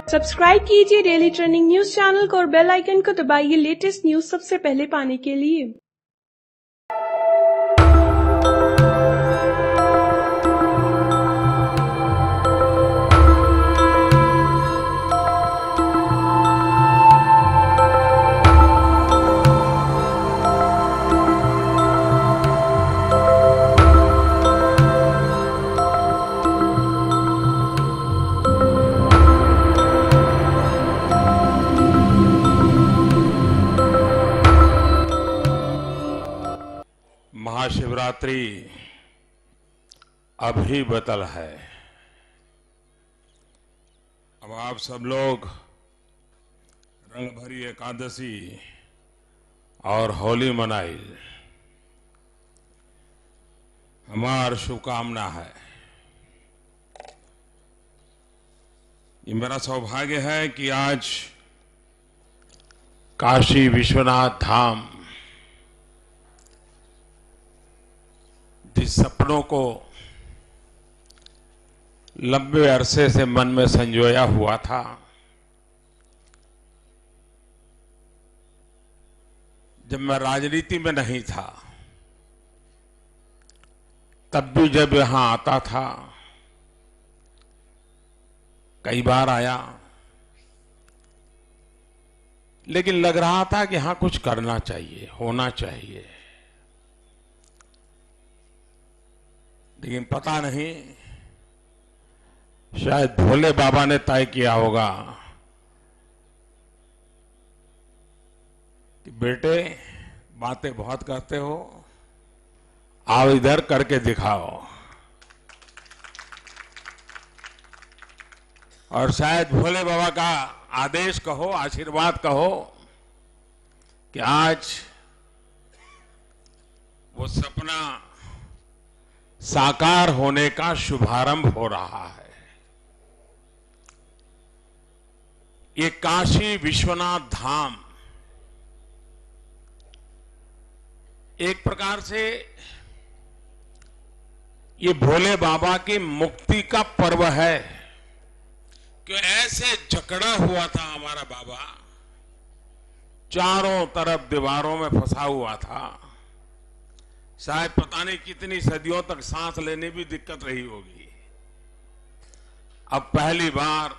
Subscribe कीजिए daily trending news channel को और बेल आइकन को दबाइए लेटेस्ट न्यूज सबसे पहले पाने के लिए। महाशिवरात्रि अभी बतल है। अब आप सब लोग रंग भरी एकादशी और होली मनाई, हमार शुभकामना है। ये मेरा सौभाग्य है कि आज काशी विश्वनाथ धाम जिस सपनों को लंबे अरसे से मन में संजोया हुआ था, जब मैं राजनीति में नहीं था तब भी जब यहां आता था, कई बार आया, लेकिन लग रहा था कि यहां कुछ करना चाहिए, होना चाहिए। लेकिन पता नहीं, शायद भोले बाबा ने तय किया होगा कि बेटे बातें बहुत करते हो, आओ इधर करके दिखाओ। और शायद भोले बाबा का आदेश कहो, आशीर्वाद कहो कि आज वो सपना साकार होने का शुभारंभ हो रहा है। ये काशी विश्वनाथ धाम एक प्रकार से ये भोले बाबा की मुक्ति का पर्व है कि ऐसे जकड़ा हुआ था हमारा बाबा, चारों तरफ दीवारों में फंसा हुआ था। शायद पता नहीं कितनी सदियों तक सांस लेने भी दिक्कत रही होगी। अब पहली बार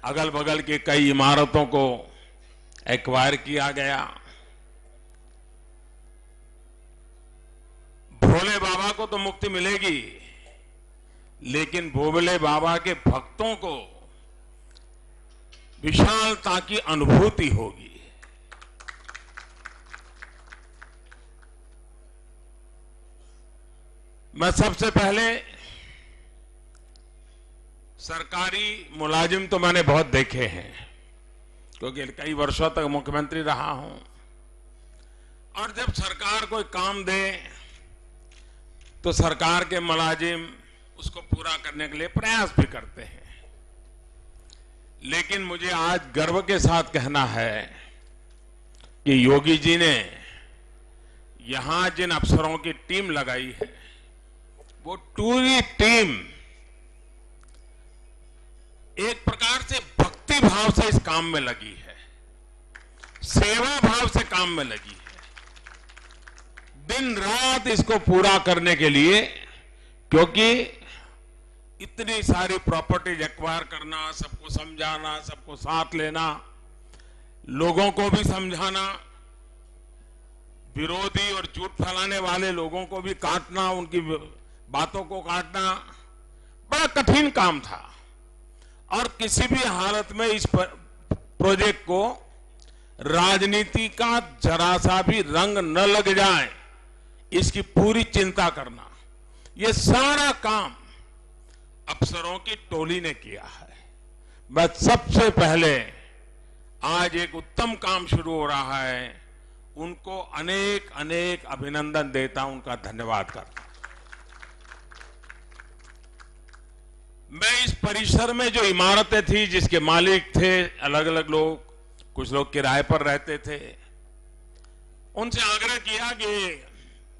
अगल बगल की कई इमारतों को एक्वायर किया गया। भोले बाबा को तो मुक्ति मिलेगी, लेकिन भोले बाबा के भक्तों को विशालता की अनुभूति होगी। मैं सबसे पहले, सरकारी मुलाजिम तो मैंने बहुत देखे हैं, क्योंकि कई वर्षों तक मुख्यमंत्री रहा हूं, और जब सरकार कोई काम दे तो सरकार के मुलाजिम उसको पूरा करने के लिए प्रयास भी करते हैं। लेकिन मुझे आज गर्व के साथ कहना है कि योगी जी ने यहां जिन अफसरों की टीम लगाई है, वो पूरी टीम एक प्रकार से भक्ति भाव से इस काम में लगी है, सेवा भाव से काम में लगी है, दिन रात इसको पूरा करने के लिए। क्योंकि इतनी सारी प्रॉपर्टीज एक्वायर करना, सबको समझाना, सबको साथ लेना, लोगों को भी समझाना, विरोधी और झूठ फैलाने वाले लोगों को भी काटना, उनकी बातों को काटना बड़ा कठिन काम था। और किसी भी हालत में इस प्रोजेक्ट को राजनीति का जरा सा भी रंग न लग जाए, इसकी पूरी चिंता करना, ये सारा काम अफसरों की टोली ने किया है। मैं सबसे पहले आज एक उत्तम काम शुरू हो रहा है, उनको अनेक अनेक अभिनंदन देता हूं, उनका धन्यवाद करता हूं। मैं इस परिसर में जो इमारतें थी, जिसके मालिक थे अलग अलग लोग, कुछ लोग किराए पर रहते थे, उनसे आग्रह किया कि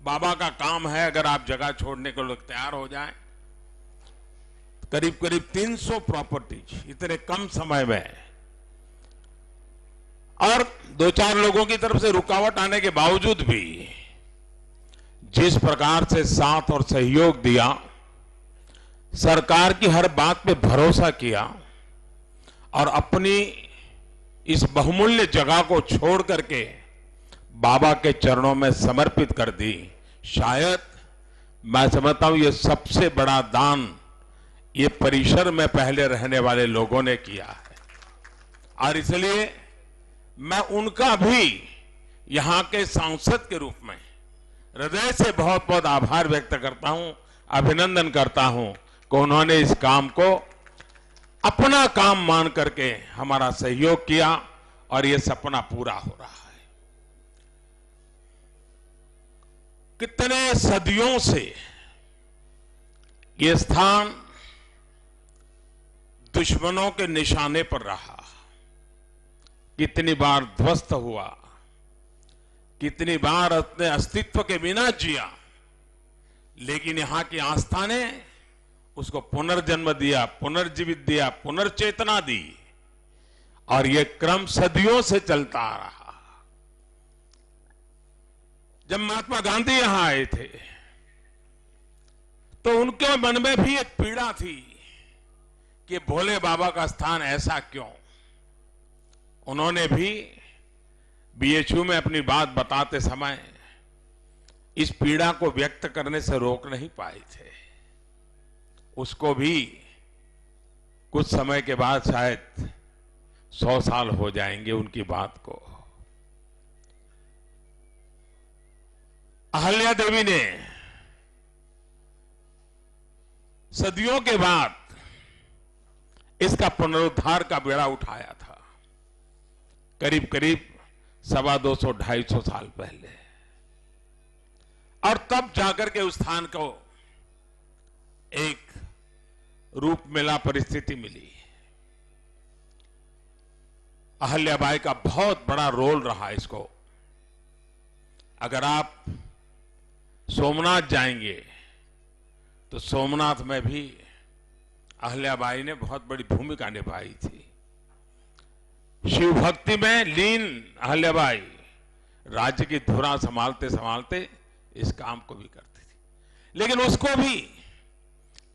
बाबा का काम है, अगर आप जगह छोड़ने को लोग तैयार हो जाएं। करीब करीब 300 प्रॉपर्टीज इतने कम समय में, और 2-4 लोगों की तरफ से रुकावट आने के बावजूद भी जिस प्रकार से साथ और सहयोग दिया, सरकार की हर बात पे भरोसा किया और अपनी इस बहुमूल्य जगह को छोड़ करके बाबा के चरणों में समर्पित कर दी, शायद मैं समझता हूं ये सबसे बड़ा दान ये परिसर में पहले रहने वाले लोगों ने किया है। और इसलिए मैं उनका भी यहां के सांसद के रूप में हृदय से बहुत बहुत आभार व्यक्त करता हूं, अभिनंदन करता हूं कि उन्होंने इस काम को अपना काम मान करके हमारा सहयोग किया और ये सपना पूरा हो रहा है। कितने सदियों से ये स्थान दुश्मनों के निशाने पर रहा, कितनी बार ध्वस्त हुआ, कितनी बार अपने अस्तित्व के बिना जिया, लेकिन यहां की आस्था ने उसको पुनर्जन्म दिया, पुनर्जीवित दिया, पुनर्चेतना दी, और यह क्रम सदियों से चलता आ रहा। जब महात्मा गांधी यहां आए थे तो उनके मन में भी एक पीड़ा थी कि भोले बाबा का स्थान ऐसा क्यों। उन्होंने भी बीएचयू में अपनी बात बताते समय इस पीड़ा को व्यक्त करने से रोक नहीं पाए थे। उसको भी कुछ समय के बाद शायद 100 साल हो जाएंगे उनकी बात को। अहल्या देवी ने सदियों के बाद इसका पुनरुद्धार का बेड़ा उठाया था, करीब करीब 250-250 साल पहले, और तब जाकर के उस स्थान को एक रूप मिला, परिस्थिति मिली। अहल्याबाई का बहुत बड़ा रोल रहा इसको। अगर आप सोमनाथ जाएंगे तो सोमनाथ में भी अहल्याबाई ने बहुत बड़ी भूमिका निभाई थी। शिव भक्ति में लीन अहल्याबाई राज्य की धुरा संभालते संभालते इस काम को भी करती थी, लेकिन उसको भी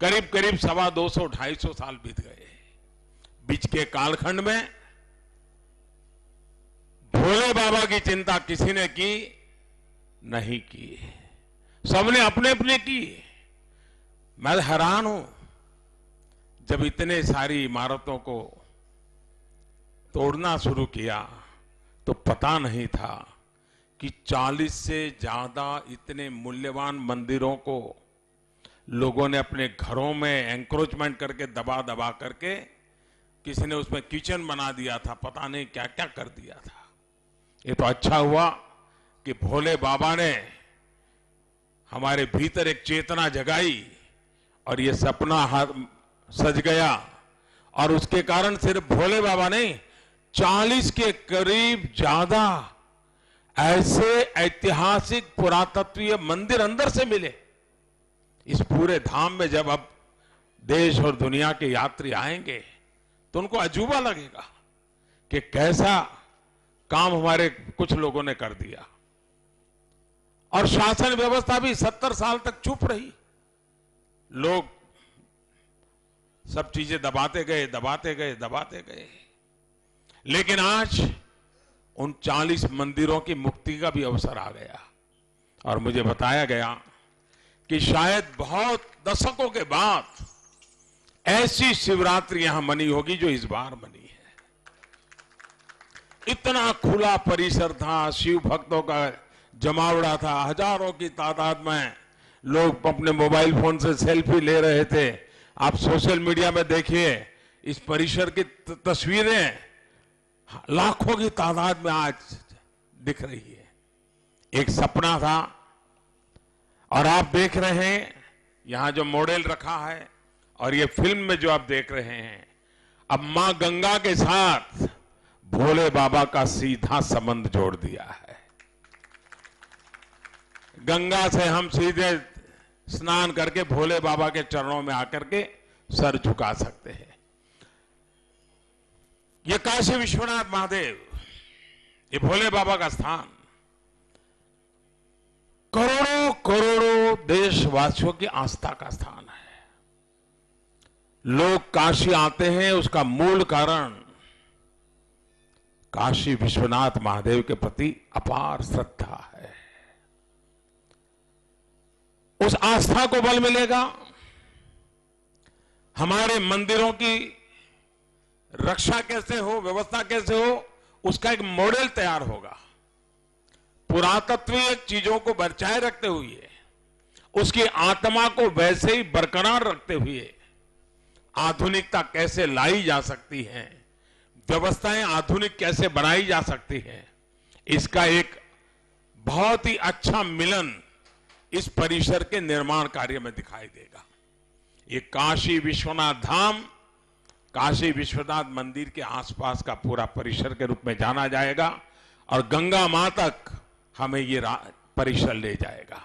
करीब करीब 250-250 साल बीत गए। बीच के कालखंड में भोले बाबा की चिंता किसी ने की नहीं की, सबने अपने अपने की। मैं हैरान हूं, जब इतने सारी इमारतों को तोड़ना शुरू किया तो पता नहीं था कि 40 से ज्यादा इतने मूल्यवान मंदिरों को लोगों ने अपने घरों में एंक्रोचमेंट करके दबा दबा करके, किसी ने उसमें किचन बना दिया था, पता नहीं क्या क्या कर दिया था। ये तो अच्छा हुआ कि भोले बाबा ने हमारे भीतर एक चेतना जगाई और ये सपना सज गया, और उसके कारण सिर्फ भोले बाबा नहीं, 40 के करीब ज्यादा ऐसे ऐतिहासिक पुरातत्वीय मंदिर अंदर से मिले। इस पूरे धाम में जब अब देश और दुनिया के यात्री आएंगे तो उनको अजूबा लगेगा कि कैसा काम हमारे कुछ लोगों ने कर दिया। और शासन व्यवस्था भी 70 साल तक चुप रही। लोग सब चीजें दबाते गए, दबाते गए, दबाते गए, लेकिन आज उन 40 मंदिरों की मुक्ति का भी अवसर आ गया। और मुझे बताया गया कि शायद बहुत दशकों के बाद ऐसी शिवरात्रि यहां मनी होगी जो इस बार मनी है। इतना खुला परिसर था, शिव भक्तों का जमावड़ा था, हजारों की तादाद में लोग अपने मोबाइल फोन से सेल्फी ले रहे थे। आप सोशल मीडिया में देखिए, इस परिसर की तस्वीरें लाखों की तादाद में आज दिख रही है। एक सपना था, और आप देख रहे हैं यहां जो मॉडल रखा है और ये फिल्म में जो आप देख रहे हैं, अब मां गंगा के साथ भोले बाबा का सीधा संबंध जोड़ दिया है। गंगा से हम सीधे स्नान करके भोले बाबा के चरणों में आकर के सर झुका सकते हैं। ये काशी विश्वनाथ महादेव, ये भोले बाबा का स्थान करोड़ों करोड़ों देशवासियों की आस्था का स्थान है। लोग काशी आते हैं, उसका मूल कारण काशी विश्वनाथ महादेव के प्रति अपार श्रद्धा है। उस आस्था को बल मिलेगा, हमारे मंदिरों की रक्षा कैसे हो, व्यवस्था कैसे हो, उसका एक मॉडल तैयार होगा। पुरातत्वीय चीजों को बचाए रखते हुए, उसकी आत्मा को वैसे ही बरकरार रखते हुए आधुनिकता कैसे लाई जा सकती है, व्यवस्थाएं आधुनिक कैसे बनाई जा सकती है, इसका एक बहुत ही अच्छा मिलन इस परिसर के निर्माण कार्य में दिखाई देगा। ये काशी विश्वनाथ धाम, काशी विश्वनाथ मंदिर के आसपास का पूरा परिसर के रूप में जाना जाएगा और गंगा मां तक हमें ये परिसर ले जाएगा।